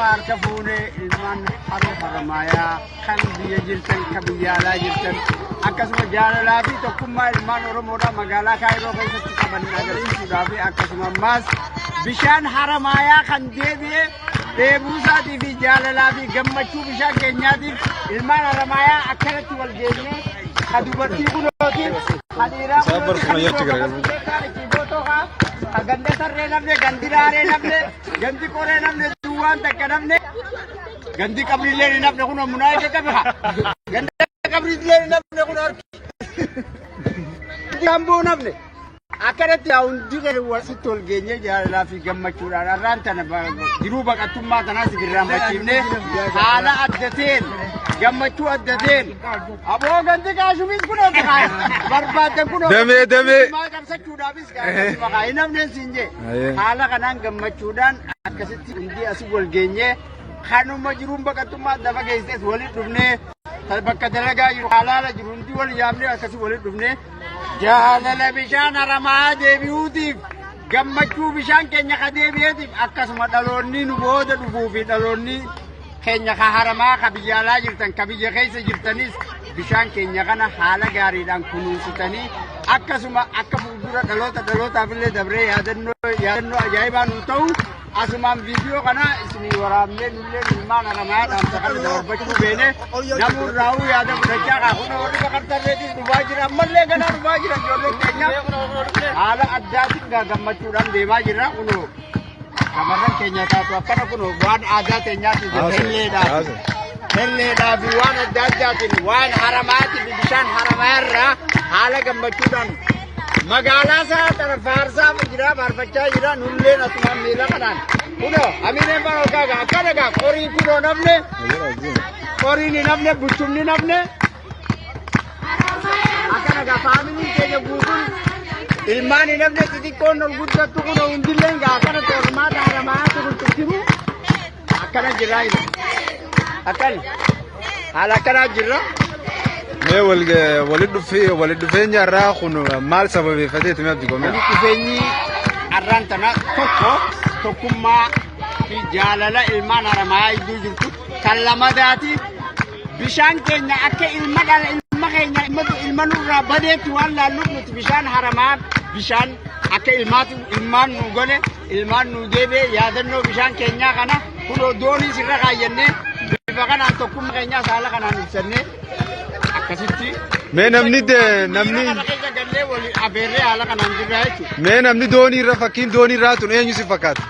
Tokkummaa harka fuunee ilmaan haroo haramayaa kan biyya jirtan kan biyya alaa jirtan akkasuma jaalalaa fi tokkummaa ilmaan Oromoodhaa magaalaa Kaayiroo keessatti qaban agarsiisuudhaaf akkasuma ammaas bishaan haramayaa kan deebi'ee dheebuu isaatii fi jaalalaa fi gammachuu bishaan keenyaatiif ilmaan haramayaa akkanatti wal geenyee kan dubartii kunootiin kan dhiiraa ganda sarree namne gandi daaree namne gandi qoree namne duwwaan takka namne gandi qabrillee ni namne kun munaa ija qabe ganda qabrillee ni namne kun gandi hambuu namne akkanatti hundi wasitti ol geenye jaalalaa fi gammachuudhaan arraan tana jiruu baqattummaa tanaas birraanfachiifne haala addateen gammachuu addateen aboo gandi kaashumis kunoo barbaadan kunoo damee maa qabsachuudhaafis maqaa hin namneen siin jee haala kanaan gammachuudhaan akkasitti hundi asii wal geenye kanuma jiruun baqattummaa dafa geesses walitti dhufnee bakka dalagaa jiru halaala jiru hundi wal yaamnee akkasii walitti dhufnee jaalala bishaan haramaa deebi'uutiif gammachuu bishaan keenya ka deebi'eetiif akkasuma dhaloonni nu booda dhufuu fi dhaloonni keenya ka haramaa ka biyya alaa jirtan ka biyya keessa jirtanis bishaan keenya kana haala gaariidhaan kunuunsitanii akkasuma akka fuuldura dhalootaaf illee dabree yaadannoo ajaa'ibaa nu ta'u asumaan viidiyoo kana isinii waraabnee nullee ilmaan haramaadhaan sakana darbachuu beene namuu raawuu yaada fudhachaa kaafuna warri baqattarreetis dhufaa jira ammallee ganaa dhufaa jira ijoolleen keenya haala addaatiin gammachuudhaan deemaa jira kunoo shamarran keenya taatu akkana kunoo waan aadaa teenyaatiif helleedhaa fi waan adda addaatiin waan haramaatii fi bishaan haramaarraa haala gammachuudhaan magaalaa isaa tana faarsaa jira faarfachaa jira nulleen asumaan miila kanaan kunoo amiineen baa gaaga akkana gaa qoriin kunoo namne qoriin namne buchumni namne akkana gaa faamiliin keenya guutuun ilmaan namne xixiqqoon ol guddattu kunoo hundilleen gaa akkana tormaata haramaa turultukimu akkana jira akkana haala akkanaa jirra mee walitti dhufeenya irraa kun maal sababeeffatee tumee abdii goomee walitti dhufeenyi arraan tana tokkummaa fi jaalala ilmaan haramayaa iddoo jirtu kan lamadaati bishaan keenya akka ilma keenya ilma nurraa badeetti waan laalluuf nuti bishaan haramaa bishaan akka ilmaan nu gole ilmaan nu deebee yaadannoo bishaan keenyaa kana kunoo doonii sirra kaayyannee bifa kanaan tokkummaa keenyaa saala kanaan ibsannee akkasitti mee namni abeerree haala kanaan jirra jechuudha. Mee namni doonii irra fakkiin doonii irraa tun eenyu si fakkaata?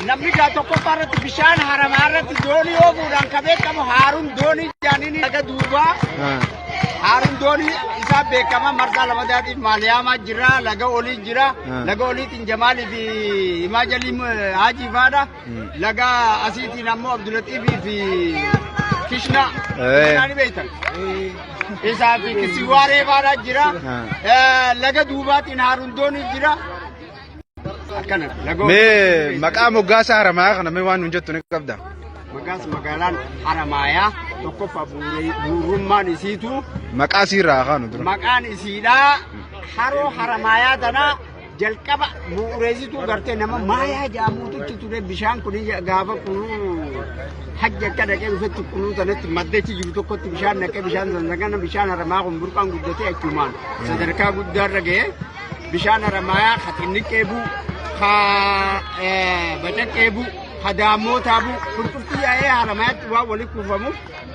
Namni gaa tokkoffaa irratti bishaan haramaa irratti doonii oofuudhaan ka beekamu Haaruun doonii jaaniin laga duubaa Haaruun doonii isaa beekama marsaa lamadaatiif Maaliyaamaa jira laga olii jira laga oliitiin Jamaalii fi Imaajalii Haajii faadha laga asiitiin ammoo Abdulatiifii fi Kishna ni beektan. Isaa fi Kisiwaaree faadha jira laga duubaatiin Haaruun doonii jira. mee maqaa moggaasa haramayaa kana mee waan nun jettu ni qabda? Maqaas magaalaan haramayaa tokkoffaa buurummaan isiitu maqaa isiirraa kaanu dura maqaan isiidhaa haroo haramayaa tana jalqaba bu'uureessituu gartee nama maayaa jaamuututti ture bishaan kun gaafa kunuu hajji akka dhaqee dhufetti kunuu sanatti maddechi jiru tokkotti bishaan naqee bishaan zanzagana bishaan haramaa kun burqaan guddatee achumaan sadarkaa guddaarra ga'ee bishaan haramayaa haxinni qeebuu bacaqeebu hadaammoo taabu furfurtii yaa'ee haramayaatti waan walitti kuufamu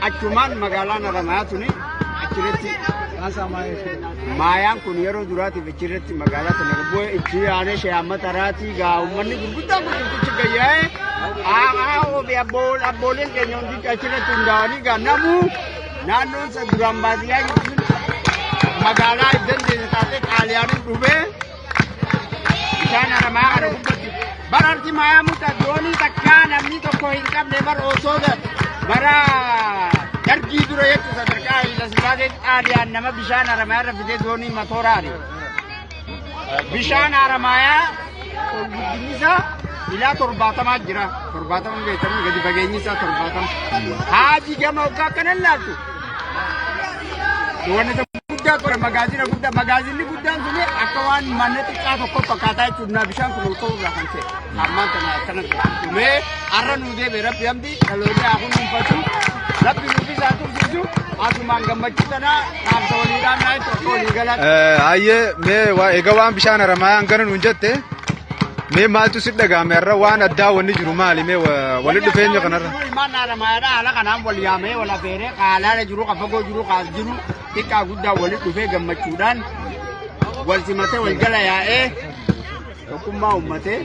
achumaan magaalaan haramayaa tuni achirratti maayaan kun yeroo duraatiif achirratti magaalaa tana bu'ee itti yaanee sheeyyammata raatii gaa uummanni gurguddaa gurguddichi gayyaa'ee abbooleen keenya hundi achirratti hundaa'anii gaa namuu naannoon isa duraan baadiyyaa jechuun magaalaa dandeesse taatee xaaliyaaniin dhufee bishaan haramaa kana gubbatti bararti maayaa muka doonii takkaa namni tokko hin qabne bar osoo bara dargii dura jettu sadarkaa Hayilasillaasee xaaliyaan nama bishaan haramayaa irra fidee doonii matooraani. Bishaan haramayaa guddinni isaa ilaa 70 jira. 70 beektamni gadi fageenyi isaa 70. Haajii gama waggaa akkanan laattu. guddaa ture magaazina guddaan suni akka waan manna xiqqaa tokko fakkaataa jechuudha bishaan kun ol ka'uu irraa kan ta'e ammaan kana akkanatti dhumee har'a nuu deebi'e rabbi hamdi dhaloonni haa kunuunfatu rabbi nuuf isaa tursiisu asumaan gammachuu tanaa dhaamsa waliidhaan naa itti walii galan. Ayyee mee egaa waan bishaan haramayaan gara nuun jette mee maaltu si dhagahame har'a waan addaa wanni jiru maali mee walitti dhufeenya kanarra. Ilmaan haramayaadha haala kanaan wal yaamee wal affeeree qaalaala jiru qafagoo jiru qaas jiru xiqqaa guddaa walitti dhufee gammachuudhaan wal simatee wal jala yaa'ee tokkummaa uummatee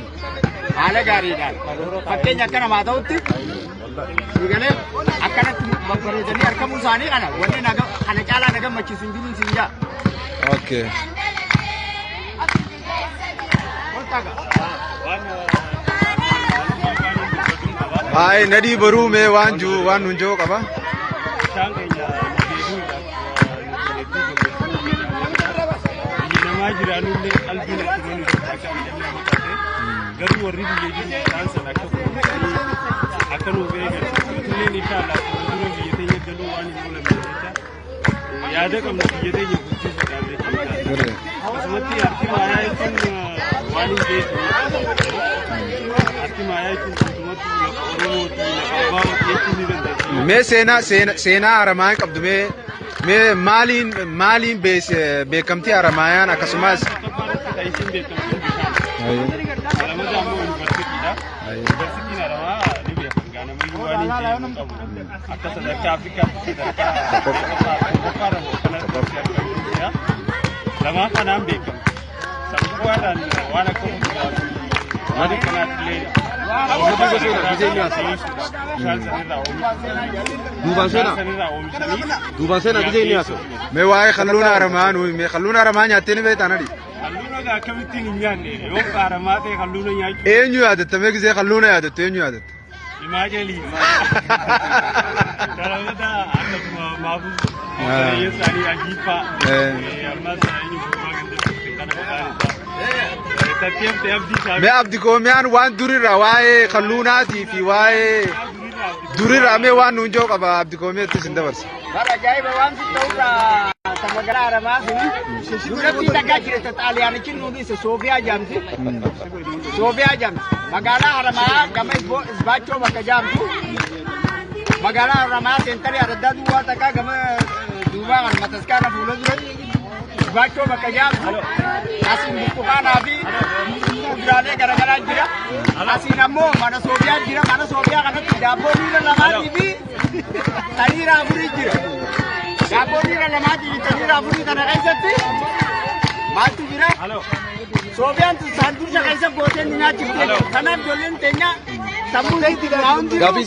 haala gaariidhaan fakkeenya akka namaa ta'utti galee akkanatti babbareedanii argamuu isaanii kana wanni kana caalaa na gammachiisu hin jiru siin jaa. Okay. Hai nadi baru me wanju wan nunjo apa? Me sena haramaan qabdu me maaliin beekamtii haramaayaan akkasumas Duban sena gije ni aso me wae khalluna haramaan me khalluna haramaan nyaate ni beeta nadi khalluna ga kamiti ni nyaanne yo haramaate khalluna nyaaki enyu yaadatte me gije khalluna yaadatte enyu yaadatte imageli darawada akuma mabu yesani ajifa amma sani me abdi ko me an wan durira wae khallunati fi wae durira me wan nunjo qaba abdi ko me tisin dabarsi bara jaiba wan sitawra samagara haramasi durati daga jirta taliyanichi nudi se sofia jamsi magala harama kama isbacho baka jamtu magala harama sentari arada duwa taka kama duwa mataskana fulo dure isbacho baka jamtu asin bukana fi durale gara jira asin ammo mana sofia kana tidabo ni lamati fi tarira buri jira dabo ni lamati tarira buri kana kaisatti mati jira Sofian tu santur kaisa boten ni ngaji kana jolen tenya samu dai tiga round Gafi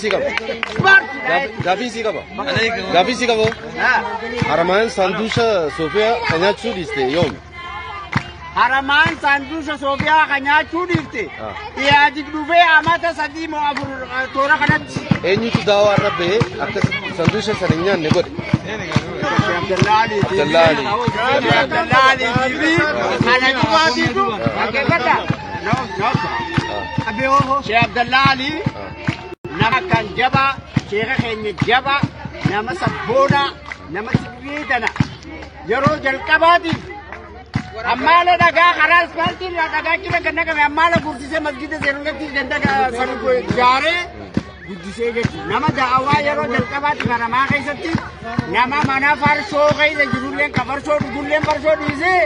sika ba Haraman sandusha Sofia kanya chudiste yom Haraman sandusha Sofia kanya chudiste ya jigduve amata sadimo abur tora kana enyu tu dawa rabbe akas sandusha sarinya negod Abdallali TV ana juwati tu akekata no abe ho Sheikh Abdallali nama kan jaba Sheikh kenya jaba nama sabona nama sibidana yaro jalqabati amala daga khalas falti daga kira ganna ka amala kursi se masjid se rungati ganda ka sanu ko jare guddisee jechuudha nama da'awaa yeroo jalqabaatti haramaa keessatti nama mana farsoo keessa jirulleen ka farsoo dhugulleen farsoo dhiisee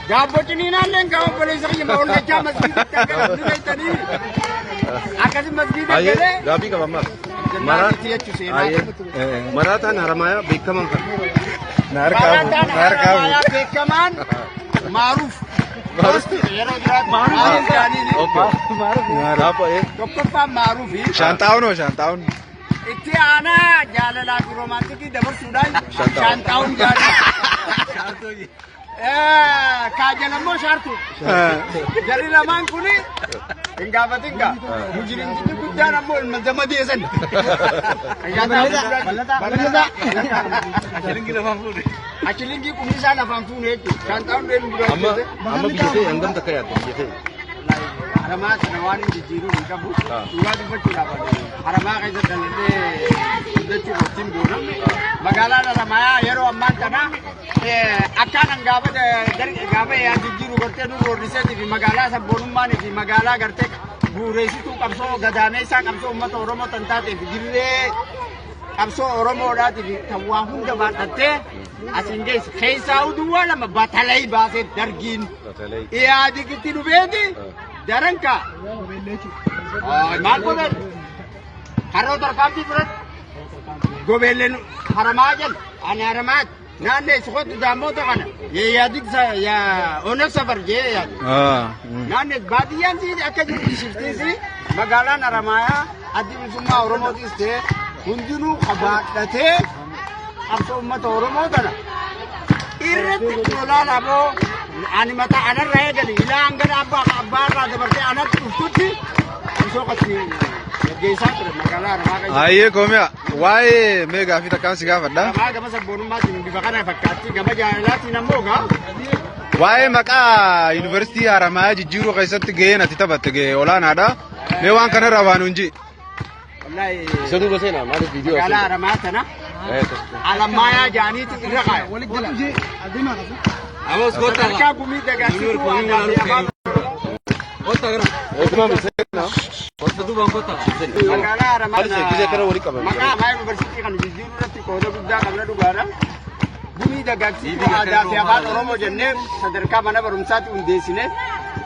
daabbo ciniinaalleen ka obboleessa kiyya mawlachaa masgiidatti akka dhufeettanii akkasi masgiida galee Gafi qaba amma Marataan haramaaya beekaman kan haramaaya beekaman maaruuf maarufi Shantaun itti aanaa jaalalaa fi roomaantikii dabarsuudhaan shantaun jaalala kaajalammoo shaartu jarri lamaan kuni hin gaafatinka mujrimni guddaan ammoo ilma zamadee san achilingi kumisaa lafaan fuune jechuudha shantaun deemu dura amma biyyatee hangam takka yaadda biyyatee haramaa kana waan hin jijjiiruu hin qabu dhugaa dubbachuudhaaf haramaa keessa dhalatee guddachuu wajjin boona magaalaan haramayaa yeroo ammaan kana akkaanan gaafa jijjiiru gartee nu roorriseeti fi magaalaa sabboonummaan fi magaalaa gartee bu'uureessituu qabsoo gadaamee isaa qabsoo uummata Oromoo tan taateef dirree qabsoo Oromoodhaatiif kan waa hunda baadhattee asiin geesse keessaa uduwwaa lama batalay baasee dargiin iyaadikitti dhufeeti daranka maal godhan karoo tarkaanfii biratti gobeelleen haramaa jala ani haramaat naannee sukotu daamota kana yaadiksa onak safar jee yaadu naannee baadiyyaan si akka jirti shiftiisi magaalaan haramayaa addi bilisummaa Oromootis ta'e hundinuu qabaadhatee qabsoo uummata Oromoo kana irratti lolaa boo ani mataa anarra eegali ilaan gara abbaarraa dabartee anatti dhuftutti qabsoo qatti geessaa ture magaalaa haramaa. Ayyee koomiyaa waa'ee mee gaaffii takkaan si gaafadha. Gama sabboonummaatti bifa kana fakkaatti gama jaalalaatiin ammoo waa'ee maqaa yuunivarsiitii Haramayaa jijjiiruu keessatti gaheen ati taphatte gahee olaanaadha. Mee waan kanarraa waan hunji. Isa duuba seenaa maaliif viidiyoo magaalaa Haramaa kana Alamayaa jaaniiti irra kaaya. Amos goota. Sadarkaa gumii dagaasituu magaalaa Haramaa maqaa Amaayaa yuunivarsiitii kana jijjiiruu irratti qooda guddaa qabna dhugaadha. Gumii dagaagsituu aadaa fi afaan Oromoo jennee sadarkaa mana barumsaatti hundeessine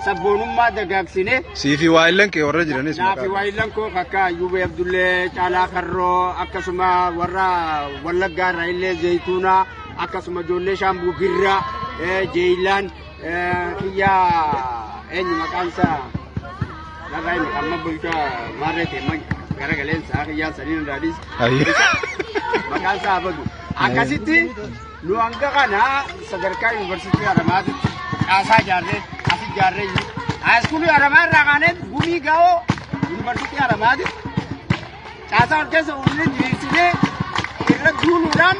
sabboonummaa dagaagsine. Siifi waayillan kee warra jiranis maqaa. Naafi waayillan koo akka Ayyuubee Abdullee Caalaa Karroo akkasuma warra Wallaggaa irraa illee Zeytuunaa akkasuma ijoollee Shaambuu Birraa Jeeyilaan kiyyaa eenyu maqaan isaa narraa inni amma bulchaa maarree teemman garagaleensaa kiyyaan sadiin irraadis maqaan isaa abadu akkasitti nu hanga kana sadarkaa yuunivarsiitii Haramaatitti caasaa ijaarree as ijaarree haayiskuulii Haramaa irraa kaaneen gumii gaa'oo yuunivarsiitii Haramaatitti caasaa ol keessa uumne diriirsinee irra duuluudhaan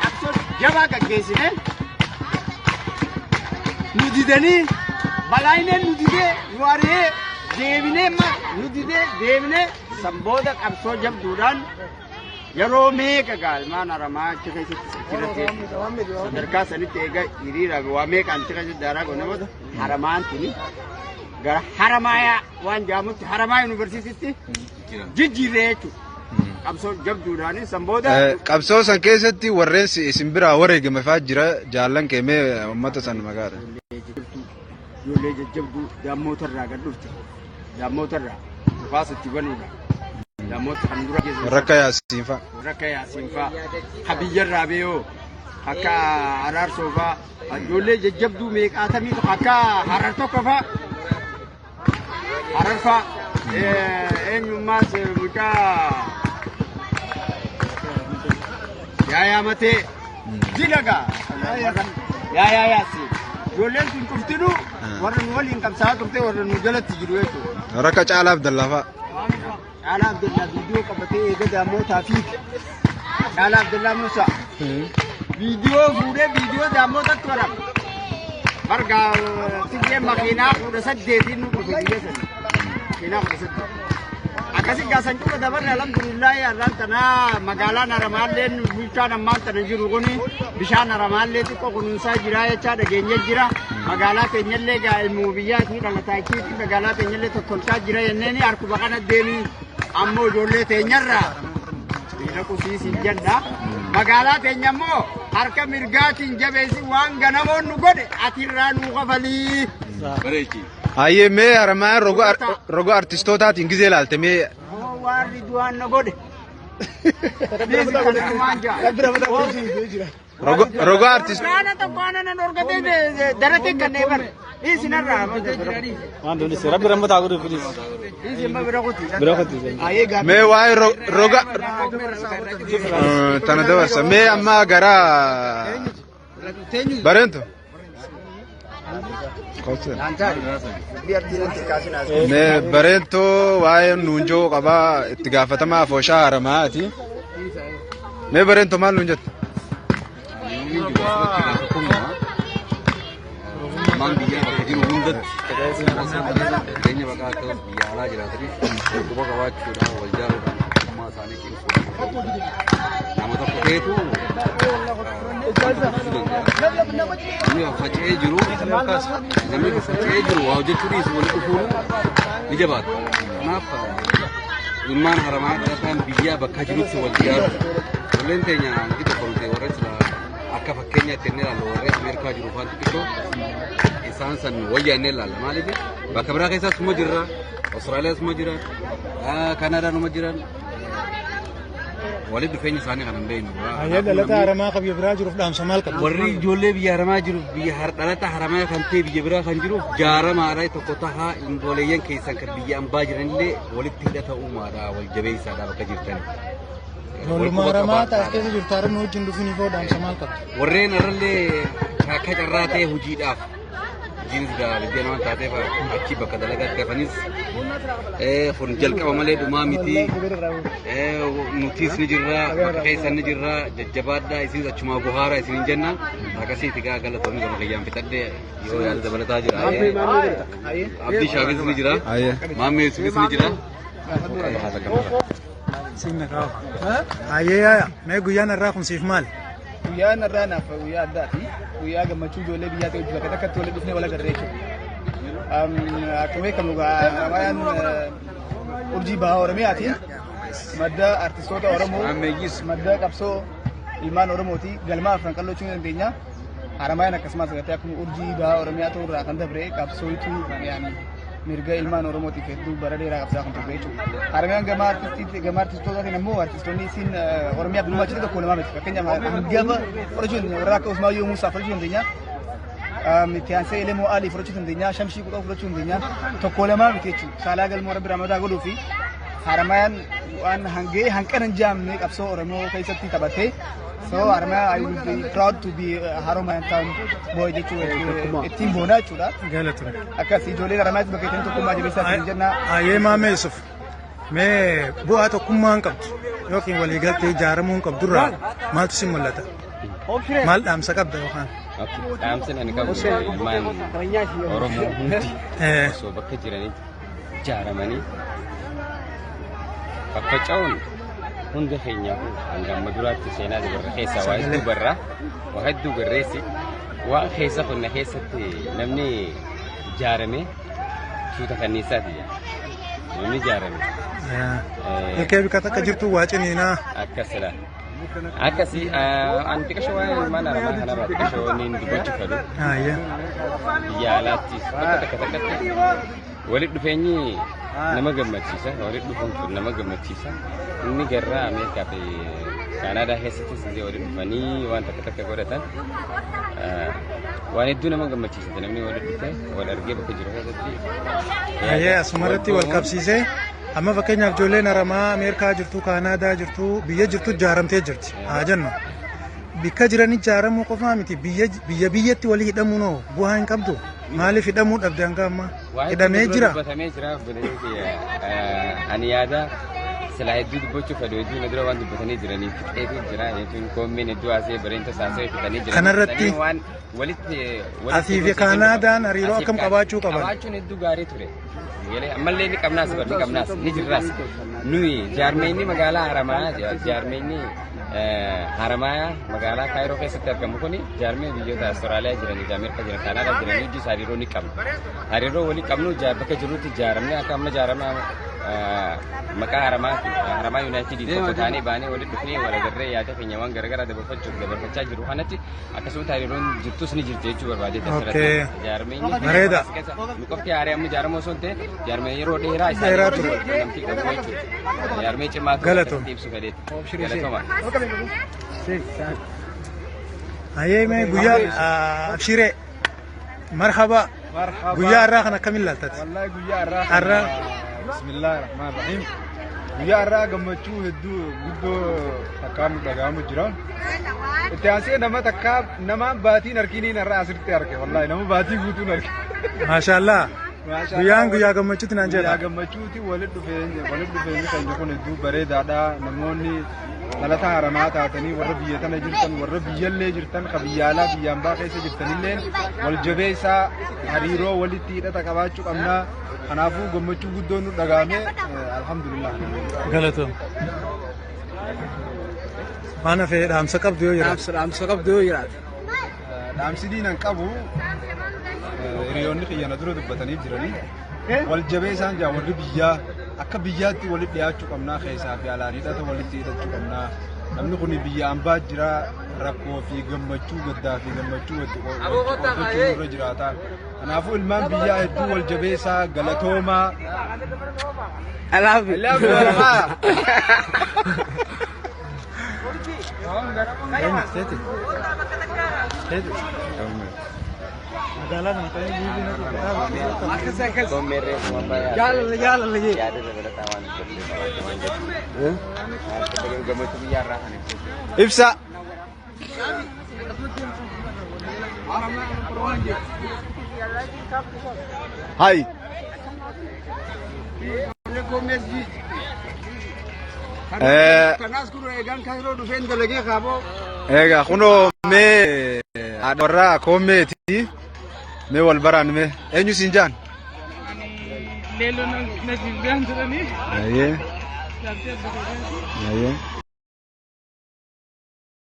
qabsoo jabaa gaggeessine nu didanii balaayineen nu didee nu ari'ee deebinee nu didee deebinee sanbooda qabsoo jabduudhaan yeroo meeqa gaalmaan Haramaa achi keessatti sadarkaa sanitti eega hiriira waa meeqa achi keessatti daaraa godhe booda Haramaan tuni gara Haramayaa waan jaamutti Haramaa yuunivarsiitiitti jijjiirree jechuudha. Qabsoo jabduudhaan sanbooda. Qabsoo san keessatti warreen isin biraa wareegame fa'aa jira jaallan keemee uummata san magaala. Ijoollee jajjabduu dammootarraa gad dhufte dammootarraa dhufaasatti banuudha. Damoota kan dura geessu. Rakka Yaasiin fa'a. Rakka Yaasiin fa'a. Habiyyarraa beeyoo akka Araarsoo fa'a. Ijoollee jajjabduu meeqaatamii akka Harar tokko fa'a. Harar fa'a. Eenyummaas mucaa Yaayaa Matee Jilagaa. Yaayaa Yaasiin. Ijoolleen kun qurxinuu warra nu waliin qabsaa turte warra nu jalatti jiru jechuudha. Rakka Caalaa Abdallaa fa'a. Caalaa Abdallaa viidiyoo qabatee eega daamootaa fi Caalaa Abdallaa Musa viidiyoo fuudhee viidiyoo daamootatti warama. Marga tiyyee makiinaa 18 nu dhufe biyya sana. Makiinaa 18. Akkasii gaasan cufa dabarre alhamdulillahi har'aan tanaa magaalaan Haramaalleen bulchaan ammaan tana jiru kuni bishaan Haramaallee xiqqoo kunuunsaa jira jechaa dhageenye jira. Magaalaa keenyallee ilmuu biyyaatii dhalataachiitii magaalaa keenyallee tokkolchaa jira jenneen harkuba kana deemii ammoo ijoollee teenyarraa dhiira kusiisiin jedha. Magaalaa teenya ammoo harka mirgaatiin jabeessi waan ganamoon nu godhe atirraa nuu kafalii. Ayyee mee Haramaa roga artistootaatiin gizee ilaalte mee. Warri du'aan na godhe. Roga artist. Kana tokkoon nan orgatee darate kannee bar. Isinarraa. Waan dunis rabbi rammataa godhu filis. Isin ma bira kuti. Bira kuti. Ayee gaafii. Mee waa'ee roga tana dabarsa mee amma gara Barento. Mee Barento waa'ee nuunjoo qabaa itti gaafatamaa fooshaa Haramaati. Mee Barento maal nuun jette? Mang biyya bakka jiru hundatti jireenya bakka akkasumas biyya alaa jiraataniif dhukkuba qabaachuudhaan wal jaaluudhaan mootummaa isaanii cimsuudhaan nama tokko ta'etu Ini faca'ee jiru namni faca'ee jiru waa hojjechuudhiis walitti dhufuun ni jabaata. Kanaaf ilmaan haramaa kan biyya bakka jirutti wal ijaaru walleen teenya hanqi tokko ta'e warra sila akka fakkeenyaatti inni ilaalu warra Ameerikaa jiru faanti xiqqoo isaan san wayyaa inni ilaalla maaliif bakka biraa keessaas suma jirra Austraaliyaas suma jira Kanaadaa numa jiran walitti dhufeenyi isaanii kan hin beeknu. Ayyaa dhalata haramaa kan biyya biraa jiruuf dhaamsa maal qaba? Warri ijoollee biyya haramaa jiru biyya dhalata haramaa kan ta'e biyya biraa kan jiruuf jaaramaadha tokko tahaa indooleeyyan keessan kan biyya ambaa jiranillee walitti hidhata uumaadha wal jabeessaadha bakka jirtani. Ijoolluma haramaa taas keessa jirtu haramni wajjin dhufanii foo dhaamsa maal qaba? Warreen irrallee akka carraa ta'e hojiidhaaf hojiin biyya nama taateef achi bakka dalagaatti hafanis kun jalqaba malee dhumaa miti nutiis ni jirra bakka keessan ni jirra jajjabaadhaa isinis achumaa bohaara isinin jenna akkasiiti gaa galatoonni gama gayyaan fixadhe yoo yaada dabalataa jira abdii shaafis ni jira maammee sunis ni jira Sinna kawa. Ayyaa mee guyyaan irraa kun siif maal? Guyyaan irraa naaf guyyaa addaati. Guyyaa gammachuu ijoollee biyyaa ta'e bakka takkatti walitti dhufnee wal agarree jechuudha. Akkuma beekamu Haramaayan urjii bahaa Oromiyaati. Madda artistoota Oromoo madda qabsoo ilmaan Oromooti. Galmaa afran qallochuu ni dandeenya. Haramaayan akkasumas agartee akkuma urjii bahaa Oromiyaa ta'uu irraa kan dabre qabsooitu mirga ilmaan Oromootiif hedduu bara dheeraa qabsaa kan turre jechuudha. Haramaayan gama artistootaatiin ammoo artistoonni isin Oromiyaaf gumaachite tokko lama miti. Fakkeenyaaf hangafa fudhachuu warra akka Usmaayyoo Muusaa fudhachuu dandeenya. Mitiyaansee Elemoo Alii fudhachuu dandeenya. Shamshii Qudhoo fudhachuu dandeenya. Tokko lama miti jechuudha. Saalaa Galmoo Rabbi Ramadaa godhuu fi Haramaayan waan hangee hanqana hin jaamne qabsoo Oromoo keessatti taphatee. So Haramaayan I will be proud to be Haramaayan town boy jechuudha. Ittiin boonaa jechuudha. Galatoomi. Akkas ijoollee Haramaayaatti bakka ittiin tokkummaa jabeessaa kan jenna. Ayyee maamee Yusuf mee bu'aa tokkummaa hin qabdu yookiin waliigaltee ijaaramuu hin qabdu irraa maaltu si mul'ata? Maal dhaamsa qabda yookaan? Dhaamsa ani qabu ilmaan Oromoo hundi osoo bakka jiranitti ijaaramanii faffaca'uun hunda keenyaaf hanga amma duraatti seenaa dabarra keessaa waa hedduu barraa waa hedduu garreessi waa keessa qonna keessatti namni ijaarame suuta kanniisaati namni ijaarame. Ilkee bika takka jirtu waa ciniinaa. Akkasila. Akkasii an xiqqashoo waan ilmaan Haramaa kanarraa xiqqashoo niin dubbachuu fedhu. Biyya alaattis bakka takka takkatti walitti dhufeenyi nama gammachiisa walitti dhufuun kun nama gammachiisa inni garraa Ameerikaa fi Kanaadaa keessattis illee walitti dhufanii waan takka takka godhatan waan hedduu nama gammachiisa namni walitti dhufee wal argee bakka jiru keessatti. Asumarratti wal qabsiisee amma fakkeenyaaf ijoolleen Haramaa Ameerikaa jirtu Kanaadaa jirtu biyya jirtu ijaaramtee jirti haa jennu. Bikka jiran ijaaramuu qofaa miti biyyatti walii hidhamuunoo bu'aa hin qabdu. Maaliif hidhamuu dhabde hanga ammaa? Hidhamee jira. Dubbatamee jira. Ani yaada silaa hedduu dubbachuu fedhu hedduu na dura waan dubbatanii jiraniif fixeetu jira jechuun koommeen hedduu asee bareenta saasee fixanii jiran. Kanarratti asii fi Kanaadaan hariiroo akkam qabaachuu qaban? Qabaachuun hedduu gaarii ture. Ammallee ni qabnaas barri qabnaas ni jirraas. Nuyi jaarmeenyi magaalaa Haramaayaa jaarmeenyi Haramaayaa magaalaa Kaayiroo keessatti argamu kuni jaarmee biyyoota Austraaliyaa jiranii Ameerikaa jiran Kanaadaa jiranii hojii hariiroo ni qabna. Hariiroo walii qabnu bakka jirutti ijaaramne akka amma ijaaramaa maqaa Haramaa Yuunaayitid tokko taanee baanee walitti dhufnee wal agarree yaada keenya waan garaagaraa dabarfachaa jiru kanatti akkasumas hariiroon jirtus ni jirti jechuu barbaadee tasirratti jaarmeenyi bareeda. Nu qofti haaree amma ijaaramoo osoo hin ta'e jaarmee yeroo dheeraa isaa ture namtii qabu jechuudha. Jaarmee cimaa Galatoom. ibsu fedheeti. Galatooma. Ayyee mee guyyaa abshiree marhaba guyyaa irraa kan akkamiin ilaaltati? Wallahi guyyaa irraa Bismillahirrahmanirrahim. Guyyaa irraa gammachuu hedduu guddoo takkaan dhagahamu jira. Itti aansee nama baatiin harkiniin irraa asirratti arge wallahi nama baatii guutuun arge. Maashaallah. Guyyaan guyyaa gammachuuti naan jedha. Guyyaa gammachuuti walitti dhufeenyi kan kun hedduu bareedaadha. Namoonni dhalata Haramaa taatanii warra biyya tana jirtan warra biyyallee jirtan ka biyya alaa biyya ambaa keessa jirtanillee wal jabeessaa hariiroo walitti hidhata qabaachuu qabna. Kanaafuu gammachuu guddoon nu dhagahame alhamdulillah. Galatoom. Waan hafee dhaamsa qabdu yoo jiraatu. Dhaamsa qabdu yoo jiraatu. dhaamsidiin qabu hiriyoonni xiyyana dura dubbatanii jiranii wal jabee isaan jaa warri biyyaa akka biyyaatti walitti dhiyaachuu qabnaa keessaa fi alaan hidhata walitti hidhachuu qabnaa namni kun biyya ambaa jira rakkoo fi gammachuu gaddaa fi gammachuu walitti irra jiraata kanaafuu ilmaan biyyaa hedduu wal jabee isaa galatoomaa Ibsa. Hai. Kanas kuro egan kairo dufen dalage khabo. Ega kuno me adora kometi me walbaran me enyu sinjan. Lelo na jingan jirani. Aye. Aye.